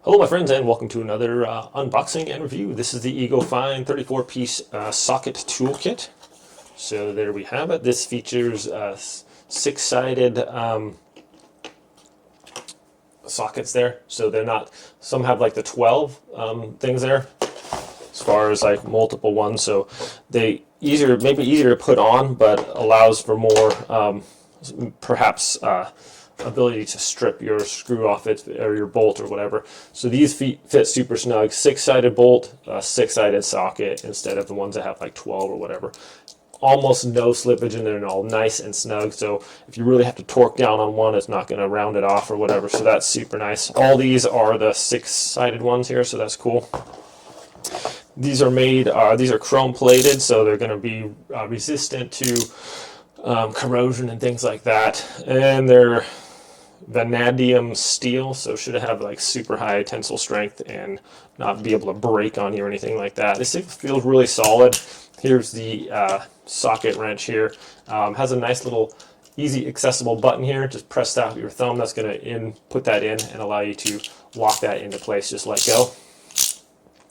Hello my friends, and welcome to another unboxing and review. This is the Egofine 34-piece socket toolkit. So there we have it. This features six-sided sockets there. So they're not, some have like the 12 things there as far as like multiple ones. So they maybe easier to put on, but allows for more perhaps ability to strip your screw off it or your bolt or whatever. So these fit super snug. Six-sided bolt, six-sided socket instead of the ones that have like 12 or whatever. Almost no slippage in there and all nice and snug. So if you really have to torque down on one, it's not going to round it off or whatever. So that's super nice. All these are the six-sided ones here, so that's cool. These are made, these are chrome plated, so they're going to be resistant to corrosion and things like that. And they're vanadium steel, so should have like super high tensile strength and not be able to break on you or anything like that. This feels really solid. Here's the socket wrench here. Has a nice little easy accessible button here. Just press that with your thumb. That's going to put that in and allow you to lock that into place. Just let go.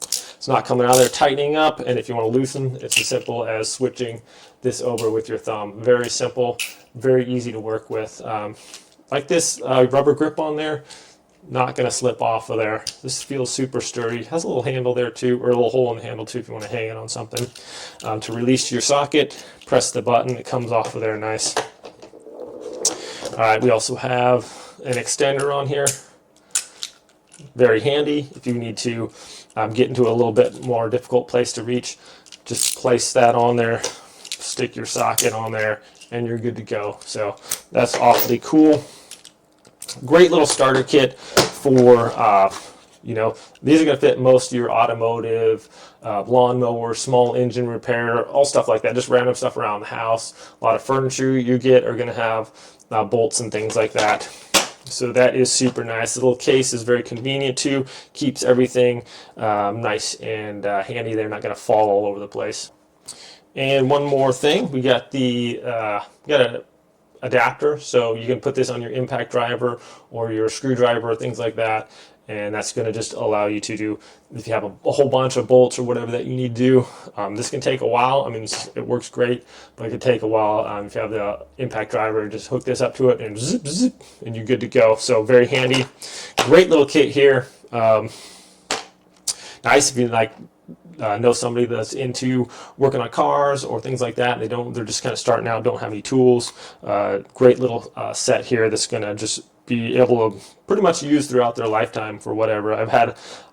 It's not coming out of there tightening up, and if you want to loosen, it's as simple as switching this over with your thumb. Very simple, very easy to work with. Like this rubber grip on there, not going to slip off of there. This feels super sturdy. Has a little handle there too, or a little hole in the handle too if you want to hang it on something. To release your socket, press the button. It comes off of there nice. Alright, we also have an extender on here. Very handy if you need to get into a little bit more difficult place to reach. Just place that on there, stick your socket on there, and you're good to go. So that's awfully cool. Great little starter kit for, you know, these are going to fit most of your automotive, lawnmower, small engine repair, all stuff like that, just random stuff around the house. A lot of furniture you get are going to have bolts and things like that. So that is super nice. The little case is very convenient too, keeps everything nice and handy. They're not going to fall all over the place. And one more thing, we got the an adapter, so you can put this on your impact driver or your screwdriver or things like that, and that's going to just allow you to do, if you have a whole bunch of bolts or whatever that you need to do. This can take a while. I mean, it works great, but it could take a while. If you have the impact driver, just hook this up to it and zip, zip, and you're good to go. So very handy. Great little kit here. Nice if you like know somebody that's into working on cars or things like that. They're just kind of starting out, don't have any tools. Great little set here that's going to just be able to pretty much use throughout their lifetime for whatever.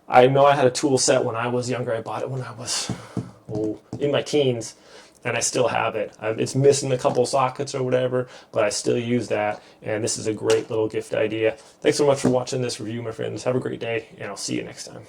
I know I had a tool set when I was younger. I bought it when I was in my teens, and I still have it. It's missing a couple sockets or whatever, but I still use that, and this is a great little gift idea. Thanks so much for watching this review, my friends. Have a great day, and I'll see you next time.